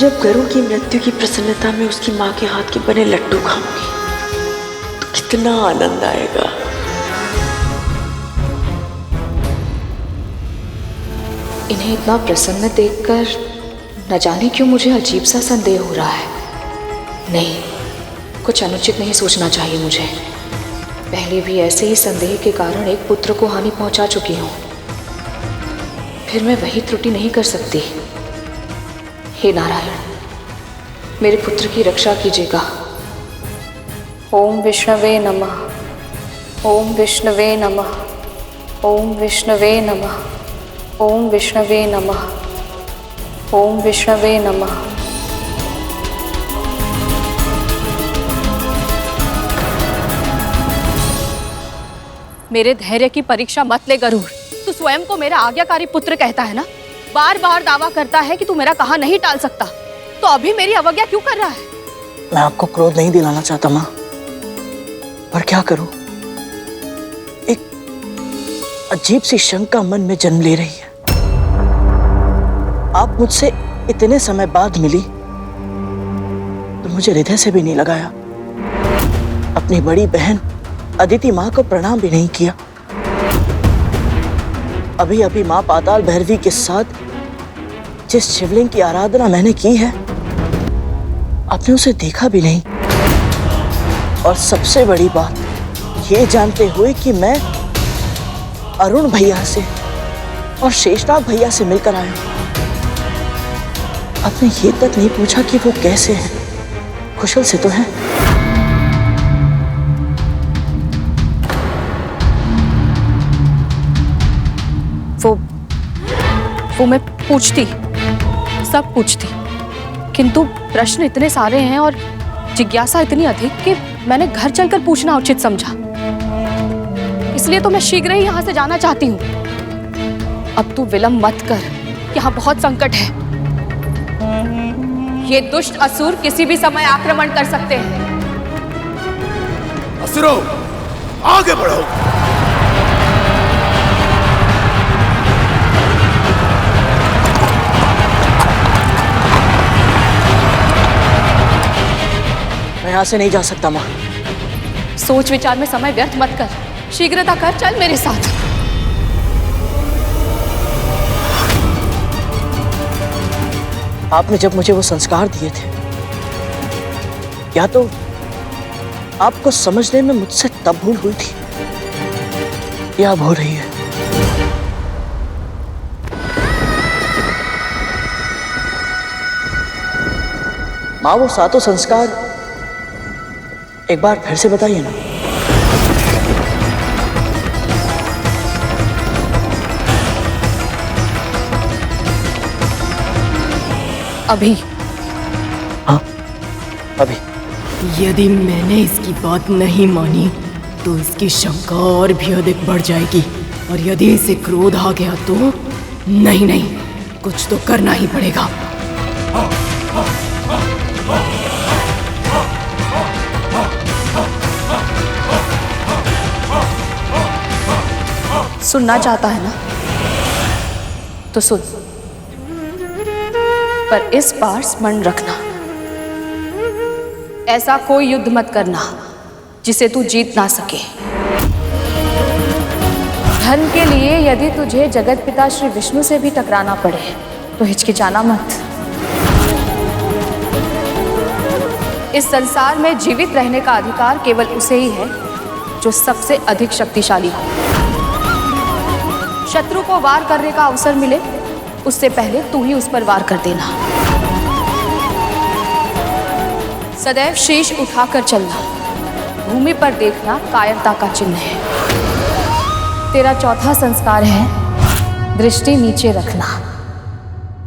जब गरुड़ की मृत्यु की प्रसन्नता में उसकी माँ के हाथ के बने लड्डू खाऊंगी तो कितना आनंद आएगा। इन्हें इतना प्रसन्न देखकर न जाने क्यों मुझे अजीब सा संदेह हो रहा है। नहीं, कुछ अनुचित नहीं सोचना चाहिए मुझे। पहले भी ऐसे ही संदेह के कारण एक पुत्र को हानि पहुंचा चुकी हूं, फिर मैं वही त्रुटि नहीं कर सकती। हे नारायण, मेरे पुत्र की रक्षा कीजिएगा। ओम विष्णवे नमः, ओम विष्णवे नमः, ओम विष्णवे नमः, ओम विष्णवे नमः, ओम विष्णवे नमः। मेरे धैर्य की परीक्षा मत ले गरुड़। तू स्वयं को मेरा आज्ञाकारी पुत्र कहता है ना, बार बार दावा करता है कि तू मेरा कहा नहीं टाल सकता, तो अभी मेरी अवज्ञा क्यों कर रहा है? मैं आपको क्रोध नहीं दिलाना चाहता माँ, पर क्या करूं? एक अजीब सी शंका मन में जन्म ले रही है। आप मुझसे इतने समय बाद मिली तो मुझे हृदय से भी नहीं लगाया। अपनी बड़ी बहन अदिति माँ को प्रणाम भी नहीं किया। अभी अभी माँ पाताल भैरवी के साथ जिस शिवलिंग की आराधना मैंने की है, आपने उसे देखा भी नहीं। और सबसे बड़ी बात ये जानते हुए कि मैं अरुण भैया से और शेषनाग भैया से मिलकर आया, आपने ये तक नहीं पूछा कि वो कैसे हैं, कुशल से तो हैं। वो मैं पूछती, सब पूछती, किंतु प्रश्न इतने सारे हैं और जिज्ञासा इतनी अधिक कि मैंने घर चलकर पूछना उचित समझा। इसलिए तो मैं शीघ्र ही यहाँ से जाना चाहती हूँ। अब तू विलंब मत कर, यहाँ बहुत संकट है। ये दुष्ट असुर किसी भी समय आक्रमण कर सकते हैं। असुरों, आगे बढ़ो। मैं यहाँ से नहीं जा सकता माँ। सोच विचार में समय व्यर्थ मत कर, शीघ्रता कर, चल मेरे साथ। आपने जब मुझे वो संस्कार दिए थे, या तो आपको समझने में मुझसे तब भूल हुई थी या अब हो रही है। माँ, वो सातों संस्कार एक बार फिर से बताइए ना। अभी? हाँ, अभी। यदि मैंने इसकी बात नहीं मानी तो इसकी शंका और भी अधिक बढ़ जाएगी, और यदि इसे क्रोध आ गया तो नहीं, कुछ तो करना ही पड़ेगा। सुनना चाहता है ना, तो सुन, पर इस बार स्मरण रखना, ऐसा कोई युद्ध मत करना जिसे तू जीत ना सके। धन के लिए यदि तुझे जगत पिता श्री विष्णु से भी टकराना पड़े तो हिचकिचाना मत। इस संसार में जीवित रहने का अधिकार केवल उसे ही है जो सबसे अधिक शक्तिशाली हो। शत्रु को वार करने का अवसर मिले उससे पहले तू ही उस पर वार कर देना। सदैव शीश उठाकर चलना, भूमि पर देखना कायरता का चिन्ह है। तेरा चौथा संस्कार है दृष्टि नीचे रखना।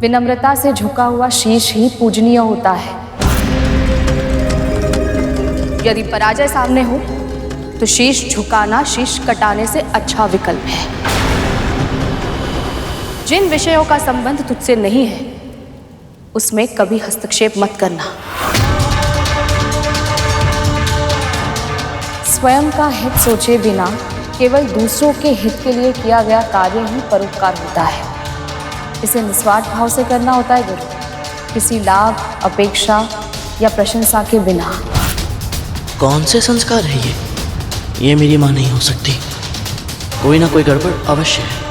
विनम्रता से झुका हुआ शीश ही पूजनीय होता है। यदि पराजय सामने हो तो शीश झुकाना शीश कटाने से अच्छा विकल्प है। जिन विषयों का संबंध तुझसे नहीं है उसमें कभी हस्तक्षेप मत करना। स्वयं का हित सोचे बिना केवल दूसरों के हित के लिए किया गया कार्य ही परोपकार होता है। इसे निस्वार्थ भाव से करना होता है गुरु। किसी लाभ, अपेक्षा या प्रशंसा के बिना। कौन से संस्कार है ये मेरी माँ नहीं हो सकती। कोई ना कोई गड़बड़ अवश्य है।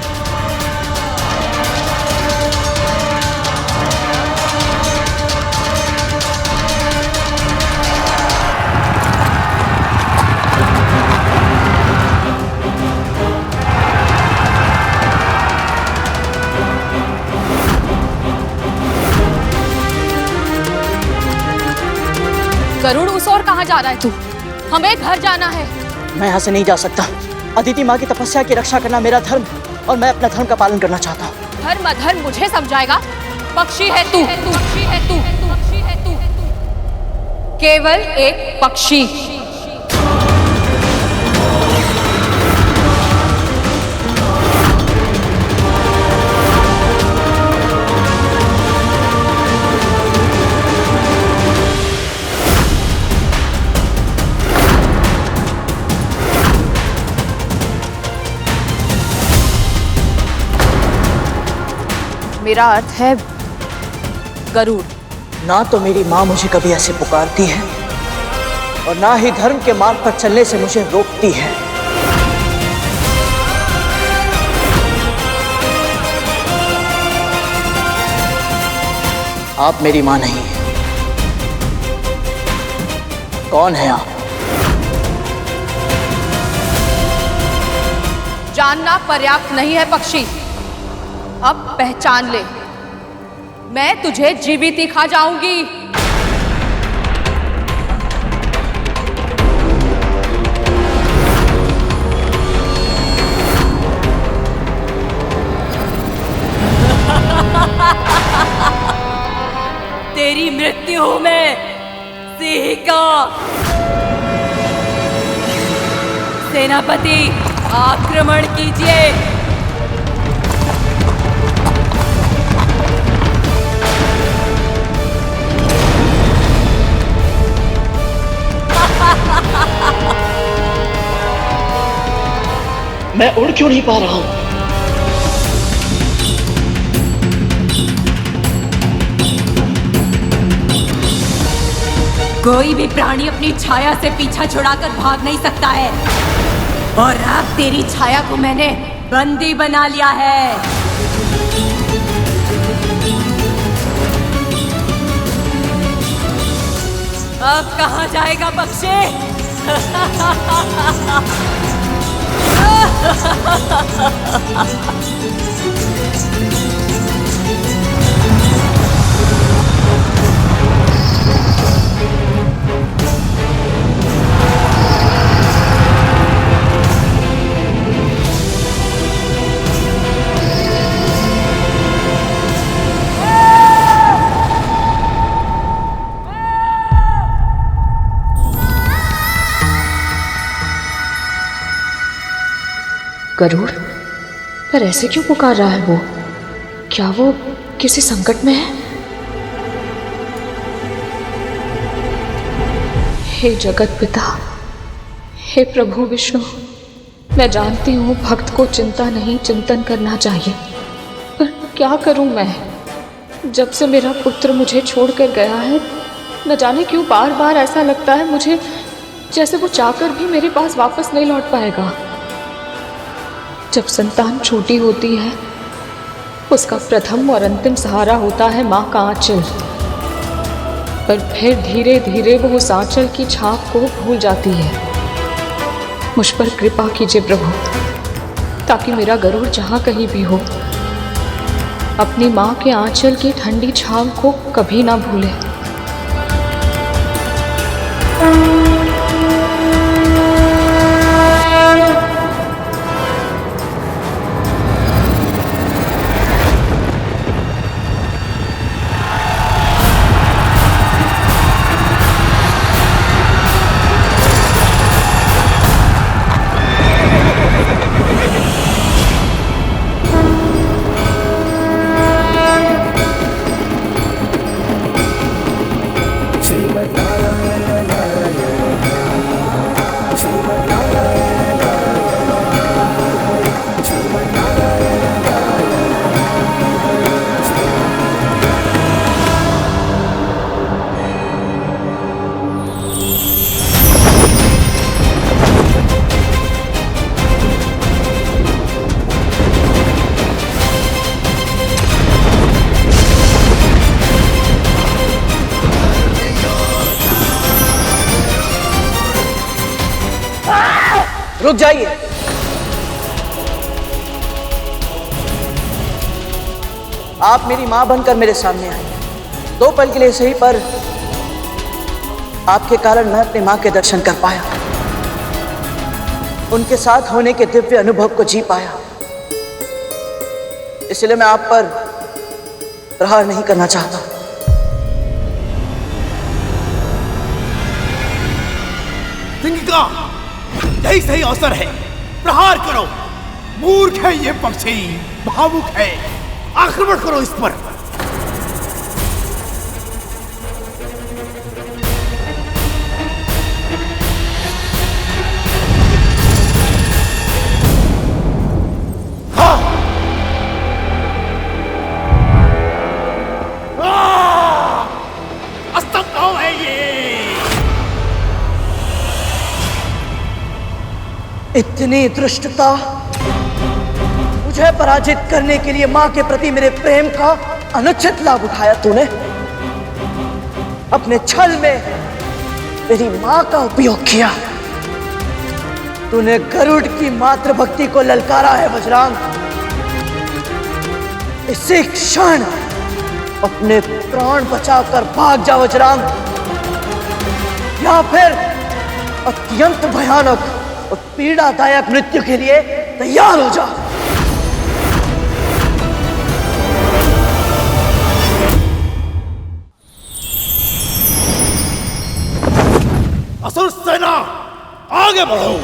गरुड़, उस और कहाँ जा रहा है तू? हमें घर जाना है। मैं यहाँ से नहीं जा सकता। अदिति माँ की तपस्या की रक्षा करना मेरा धर्म है और मैं अपना धर्म का पालन करना चाहता हूँ। धर्म अधर्म मुझे समझाएगा? पक्षी है तू, पक्षी है तू, पक्षी है तू, केवल एक पक्षी। मेरा अर्थ है गरुड़। ना तो मेरी माँ मुझे कभी ऐसे पुकारती है और ना ही धर्म के मार्ग पर चलने से मुझे रोकती है। आप मेरी माँ नहीं हैं। कौन है आप? जानना पर्याप्त नहीं है पक्षी, अब पहचान ले। मैं तुझे जीवित ही खा जाऊंगी। तेरी मृत्यु हूं मैं, सिंह का। सेनापति, आक्रमण कीजिए। मैं उड़ क्यों नहीं पा रहा हूं? कोई भी प्राणी अपनी छाया से पीछा छुड़ाकर भाग नहीं सकता है, और अब तेरी छाया को मैंने बंदी बना लिया है। अब कहाँ जाएगा पक्षी? गरुड़, पर ऐसे क्यों पुकार रहा है वो? क्या वो किसी संकट में है? हे जगत पिता, हे प्रभु विष्णु, मैं जानती हूँ भक्त को चिंता नहीं चिंतन करना चाहिए, पर क्या करूँ मैं? जब से मेरा पुत्र मुझे छोड़कर गया है, न जाने क्यों बार बार ऐसा लगता है मुझे जैसे वो चाहकर भी मेरे पास वापस नहीं लौट पाएगा। जब संतान छोटी होती है, उसका प्रथम और अंतिम सहारा होता है माँ का आंचल, पर फिर धीरे धीरे वो उस आंचल की छाप को भूल जाती है। मुझ पर कृपा कीजिए प्रभु, ताकि मेरा गरुड़ जहाँ कहीं भी हो अपनी माँ के आंचल की ठंडी छाव को कभी ना भूले। रुक जाइए। आप मेरी मां बनकर मेरे सामने आए, 2 पल के लिए सही, पर आपके कारण मैं अपनी मां के दर्शन कर पाया, उनके साथ होने के दिव्य अनुभव को जी पाया। इसलिए मैं आप पर प्रहार नहीं करना चाहता। सिंगिका, यही सही अवसर है, प्रहार करो। मूर्ख है ये पक्षी, भावुक है, आक्रमण करो इस पर। असंभव है ये। इतनी धृष्टता, मुझे पराजित करने के लिए मां के प्रति मेरे प्रेम का अनुचित लाभ उठाया तूने। अपने छल में मेरी मां का उपयोग किया। तूने गरुड़ की मातृभक्ति को ललकारा है वज्रांग। इसी क्षण अपने प्राण बचाकर भाग जा वज्रांग, या फिर अत्यंत भयानक और पीड़ादायक मृत्यु के लिए तैयार हो जा। असुर सेना, आगे बढ़ो।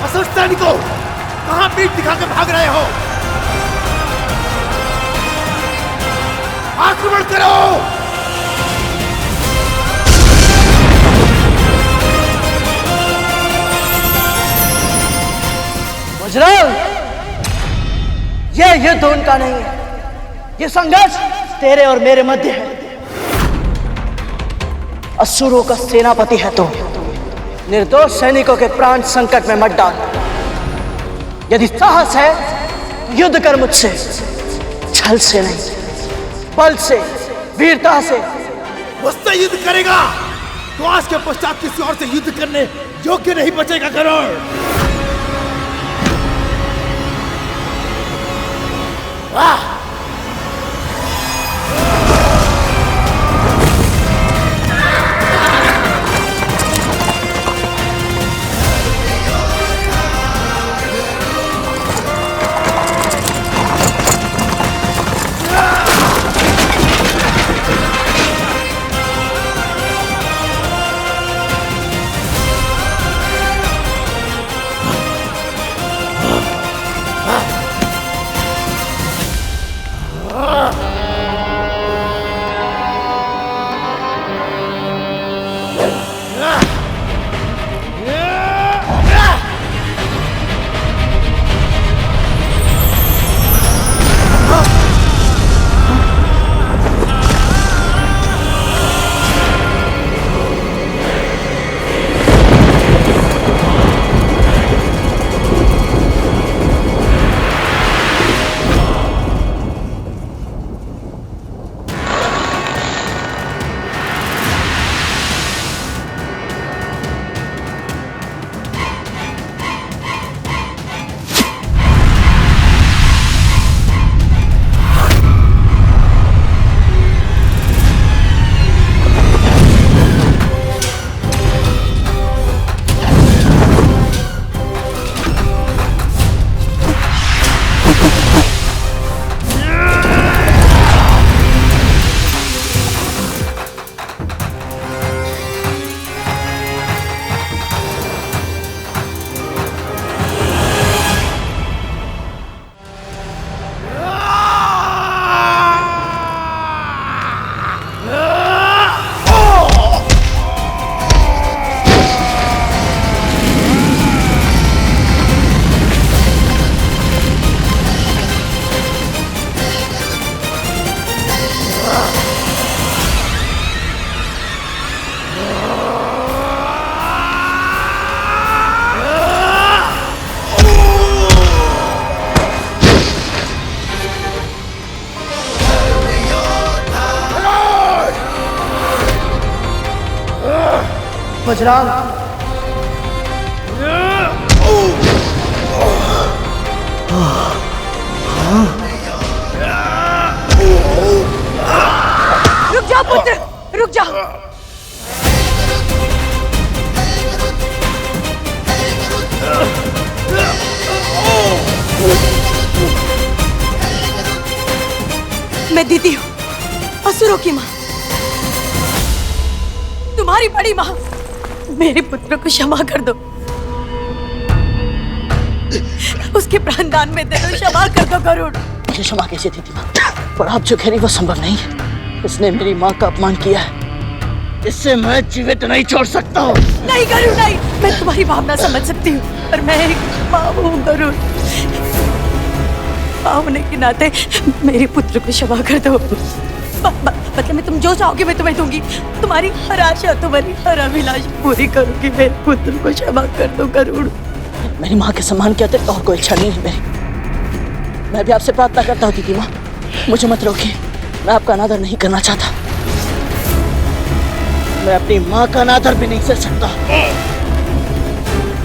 असुर सैनिकों, कहां पीठ दिखा के भाग रहे हो? आक्रमण करो। वज्रांग, यह युद्ध उनका नहीं है, यह संघर्ष तेरे और मेरे मध्य है। असुरों का सेनापति है तो निर्दोष सैनिकों के प्राण संकट में मत डाल। यदि साहस है तो युद्ध कर मुझसे, छल से नहीं, बल से, वीरता से। मुझसे युद्ध करेगा तो आज के पश्चात किसी और से युद्ध करने योग्य नहीं बचेगा गरुड़। वाह! बजरंग। रुक जाओ पुत्र, रुक जाओ। मैं दीदी हूँ, असुरों की माँ, तुम्हारी बड़ी माँ। मेरे पुत्र को क्षमा कर दो, उसके प्राणदान में दे दो, क्षमा कर दो गरुड़। मुझे क्षमा कैसे दीदी माँ, पर आप जो कह रही वो संभव नहीं है। इसने मेरी माँ का अपमान किया है, इससे मैं जीवित नहीं छोड़ सकता हूँ। नहीं गरुड़ नहीं, मैं तुम्हारी भावना समझ सकती हूँ, पर मैं एक माँ हूँ गरुड़। माँ होने के नाते मेरे पुत्र को क्षमा कर दो। मतलब मैं तुम जो चाहोगे मैं तुम्हें दूंगी, तुम्हारी हर आशा, तुम्हारी हर अभिलाषा पूरी करूंगी। मेरे पुत्र को क्षमा कर दो गरुड़। मेरी माँ के सम्मान के अतिरिक्त और कोई इच्छा नहीं है मेरी। मैं भी आपसे प्रार्थना करता हूँ दीदी माँ, मुझे मत रोकिए। मैं आपका अनादर नहीं करना चाहता, मैं अपनी माँ का अनादर भी नहीं कर सकता।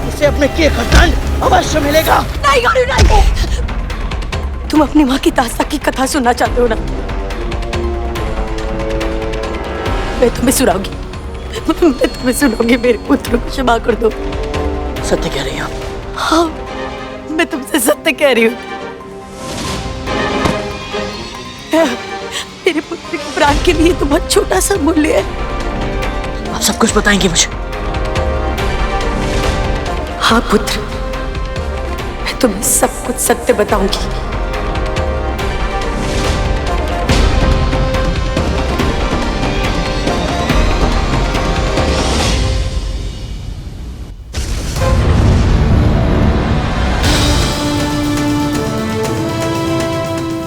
इसे अपने किए का दंड अवश्य मिलेगा। नहीं गरुड़ नहीं, तुम अपनी माँ की दास्तां की कथा सुनना चाहते हो ना? मैं तुम्हें सुनाऊंगी, मैं तुम्हें सुनाऊंगी। मेरे पुत्र को क्षमा कर दो। सत्य कह रही हो? हाँ, मैं तुमसे सत्य कह रही हूँ। मेरे पुत्र के प्राण के लिए तो बहुत छोटा सा मूल्य है। आप सब कुछ बताएंगे मुझे? हाँ पुत्र, मैं तुम्हें सब कुछ सत्य बताऊंगी।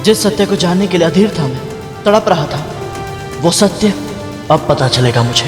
जिस सत्य को जानने के लिए अधीर था मैं, तड़प रहा था, वो सत्य अब पता चलेगा मुझे।